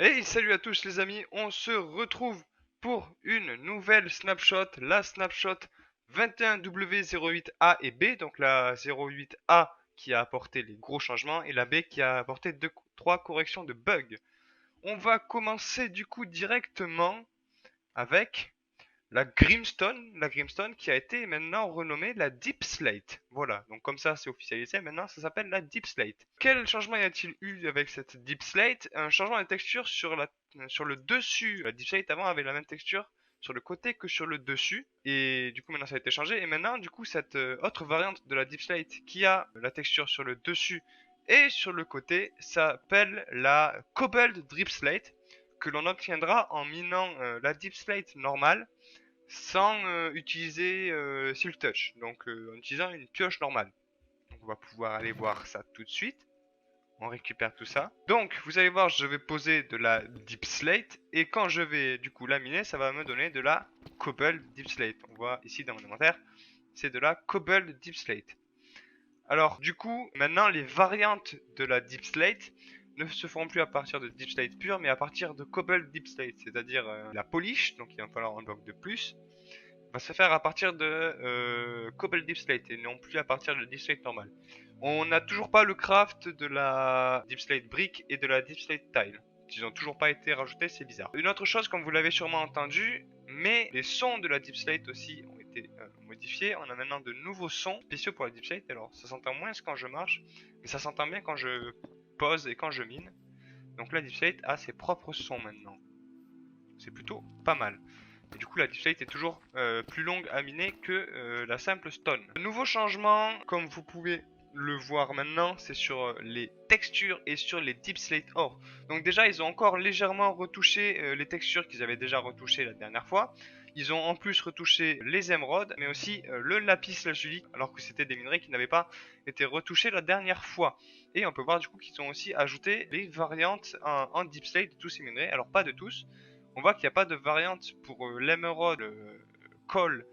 Hey, salut à tous les amis, on se retrouve pour une nouvelle snapshot, la snapshot 21W08A et B, donc la 08A qui a apporté les gros changements et la B qui a apporté trois corrections de bugs. On va commencer du coup directement avec la Grimstone qui a été maintenant renommée la Deep Slate. Voilà, donc comme ça c'est officialisé, maintenant ça s'appelle la Deep Slate. Quel changement y a-t-il eu avec cette Deep Slate? Un changement de texture sur le dessus. La Deep Slate avant avait la même texture sur le côté que sur le dessus, et du coup maintenant ça a été changé, et maintenant du coup cette autre variante de la Deep Slate qui a la texture sur le dessus et sur le côté s'appelle la Cobbled Deep Slate, que l'on obtiendra en minant la Deep Slate normale sans utiliser Silk Touch, donc en utilisant une pioche normale. Donc on va pouvoir aller voir ça tout de suite. On récupère tout ça. Donc vous allez voir, je vais poser de la Deep Slate et quand je vais du coup laminer, ça va me donner de la Cobble Deep Slate. On voit ici dans mon inventaire, c'est de la Cobble Deep Slate. Alors du coup, maintenant les variantes de la Deep Slate ne se feront plus à partir de Deep Slate pure, mais à partir de Cobble Deep Slate, c'est-à-dire la polish, donc il va falloir un bloc de plus, va se faire à partir de Cobble Deep Slate et non plus à partir de Deep Slate normal. On n'a toujours pas le craft de la Deep Slate Brick et de la Deep Slate Tile. Ils n'ont toujours pas été rajoutés, c'est bizarre. Une autre chose, comme vous l'avez sûrement entendu, mais les sons de la Deep Slate aussi ont été modifiés. On a maintenant de nouveaux sons spéciaux pour la Deep Slate. Alors, ça s'entend moins quand je marche, mais ça s'entend bien quand je pose et quand je mine. Donc la Deep Slate a ses propres sons maintenant. C'est plutôt pas mal. Et du coup, la Deep Slate est toujours plus longue à miner que la simple stone. Nouveau changement, comme vous pouvez le voir maintenant, c'est sur les textures et sur les Deep Slate Ore. Donc déjà, ils ont encore légèrement retouché les textures qu'ils avaient déjà retouchées la dernière fois. Ils ont en plus retouché les émeraudes, mais aussi le lapis lazuli, alors que c'était des minerais qui n'avaient pas été retouchés la dernière fois. Et on peut voir du coup qu'ils ont aussi ajouté les variantes en Deep Slate de tous ces minerais. Alors pas de tous, on voit qu'il n'y a pas de variante pour l'émeraude, le coal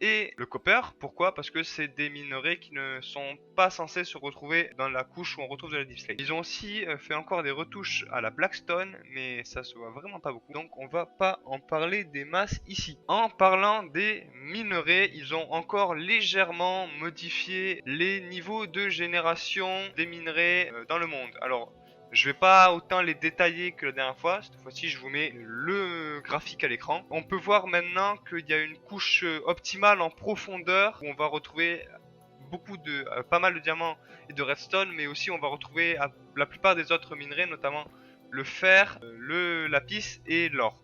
et le copper. Pourquoi? Parce que c'est des minerais qui ne sont pas censés se retrouver dans la couche où on retrouve de la deep slate. Ils ont aussi fait encore des retouches à la blackstone, mais ça se voit vraiment pas beaucoup. Donc on va pas en parler des masses ici. En parlant des minerais, ils ont encore légèrement modifié les niveaux de génération des minerais dans le monde. Alors je vais pas autant les détailler que la dernière fois. Cette fois-ci, je vous mets le graphique à l'écran. On peut voir maintenant qu'il y a une couche optimale en profondeur où on va retrouver pas mal de diamants et de redstone, mais aussi on va retrouver la plupart des autres minerais, notamment le fer, le lapis et l'or.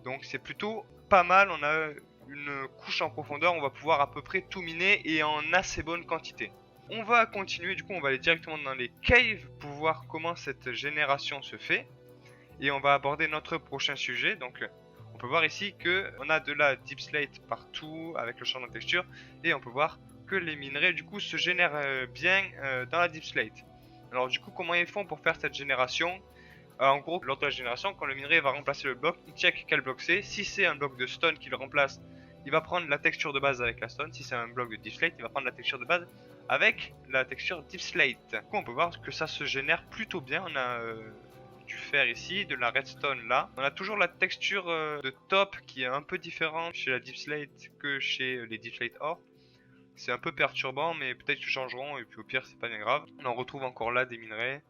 Donc c'est plutôt pas mal. On a une couche en profondeur, on va pouvoir à peu près tout miner et en assez bonne quantité. On va continuer, du coup on va aller directement dans les caves pour voir comment cette génération se fait. Et on va aborder notre prochain sujet. Donc on peut voir ici que on a de la deep slate partout avec le changement de texture. Et on peut voir que les minerais du coup se génèrent bien dans la deep slate. Alors du coup comment ils font pour faire cette génération? En gros, lors de la génération, quand le minerai va remplacer le bloc, il check quel bloc c'est. Si c'est un bloc de stone qui le remplace, il va prendre la texture de base avec la stone. Si c'est un bloc de deep slate, il va prendre la texture de base avec la texture deep slate. Du coup, on peut voir que ça se génère plutôt bien. On a du fer ici, de la redstone là. On a toujours la texture de top qui est un peu différente chez la deep slate que chez les deep slate ore. C'est un peu perturbant, mais peut-être qu'ils changeront et puis au pire, c'est pas bien grave. On en retrouve encore là des minerais.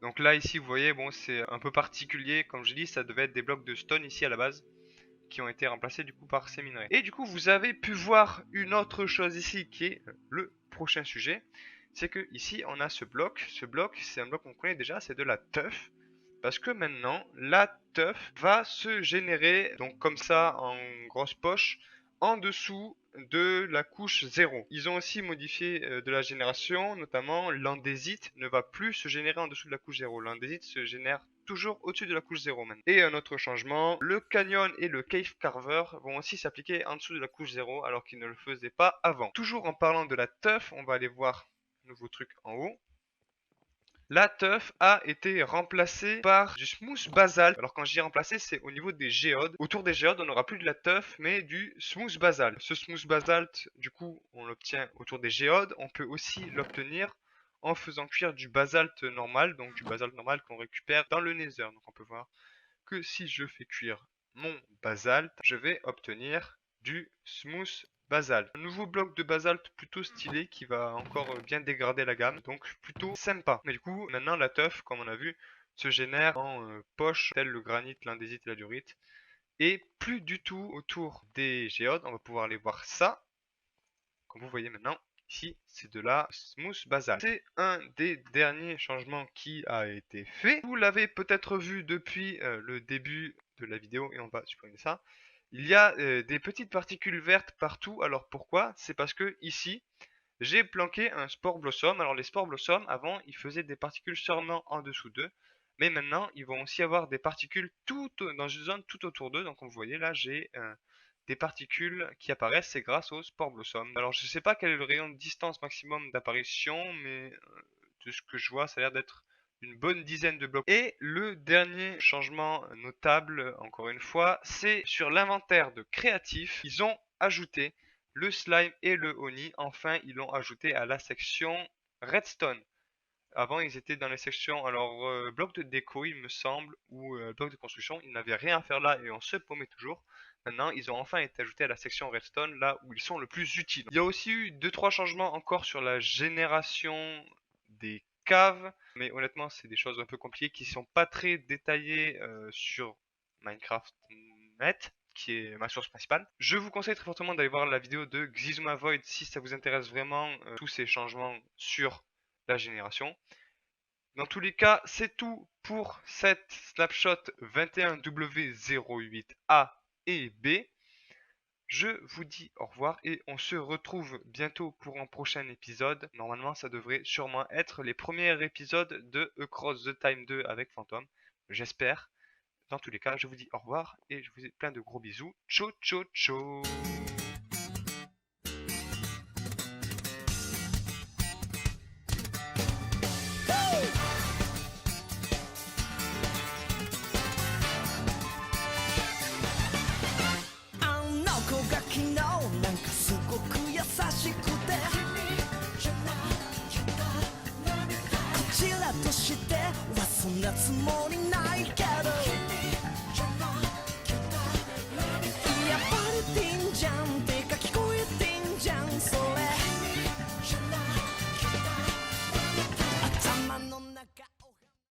Donc là ici vous voyez, bon, c'est un peu particulier, comme je dis, ça devait être des blocs de stone ici à la base qui ont été remplacés du coup par ces minerais. Et du coup vous avez pu voir une autre chose ici qui est le prochain sujet, c'est que ici on a ce bloc c'est un bloc qu'on connaît déjà, c'est de la teuf, parce que maintenant la teuf va se générer donc comme ça en grosse poche en dessous de la couche 0. Ils ont aussi modifié de la génération, notamment l'andésite ne va plus se générer en dessous de la couche 0. L'andésite se génère toujours au-dessus de la couche 0 maintenant. Et un autre changement, le canyon et le cave carver vont aussi s'appliquer en dessous de la couche 0 alors qu'ils ne le faisaient pas avant. Toujours en parlant de la teuf, on va aller voir un nouveau truc en haut. La teuf a été remplacée par du smooth basalt. Alors quand je dis remplacé, c'est au niveau des géodes. Autour des géodes, on n'aura plus de la teuf, mais du smooth basalt. Ce smooth basalt, du coup, on l'obtient autour des géodes. On peut aussi l'obtenir en faisant cuire du basalte normal, donc du basalte normal qu'on récupère dans le Nether. Donc on peut voir que si je fais cuire mon basalte, je vais obtenir du smooth basalte. Un nouveau bloc de basalte plutôt stylé qui va encore bien dégrader la gamme, donc plutôt sympa. Mais du coup, maintenant la teuf, comme on a vu, se génère en poche, tel le granit, l'andésite et la diorite. Et plus du tout autour des géodes, on va pouvoir aller voir ça. Comme vous voyez maintenant, ici, c'est de la smooth basalt. C'est un des derniers changements qui a été fait. Vous l'avez peut-être vu depuis le début de la vidéo et on va supprimer ça. Il y a des petites particules vertes partout. Alors pourquoi? C'est parce que ici, j'ai planqué un spore blossom. Alors les spores blossom, avant, ils faisaient des particules seulement en dessous d'eux. Mais maintenant, ils vont aussi avoir des particules dans une zone tout autour d'eux. Donc comme vous voyez là, j'ai des particules qui apparaissent, c'est grâce au spore blossom. Alors je sais pas quel est le rayon de distance maximum d'apparition, mais de ce que je vois, ça a l'air d'être une bonne dizaine de blocs. Et le dernier changement notable, encore une fois, c'est sur l'inventaire de créatifs. Ils ont ajouté le slime et le honey. Enfin, ils l'ont ajouté à la section redstone. Avant, ils étaient dans les sections, alors bloc de déco, il me semble, ou bloc de construction. Ils n'avaient rien à faire là et on se paumait toujours. Maintenant, ils ont enfin été ajoutés à la section redstone, là où ils sont le plus utiles. Il y a aussi eu 2-3 changements encore sur la génération des caves. Mais honnêtement, c'est des choses un peu compliquées qui sont pas très détaillées sur Minecraft Net, qui est ma source principale. Je vous conseille très fortement d'aller voir la vidéo de Xizuma Void si ça vous intéresse vraiment tous ces changements sur la génération. Dans tous les cas, c'est tout pour cette snapshot 21W08A et B. Je vous dis au revoir et on se retrouve bientôt pour un prochain épisode. Normalement, ça devrait sûrement être les premiers épisodes de Across the Time 2 avec Phantom. J'espère. Dans tous les cas, je vous dis au revoir et je vous fais plein de gros bisous. Ciao, ciao, ciao.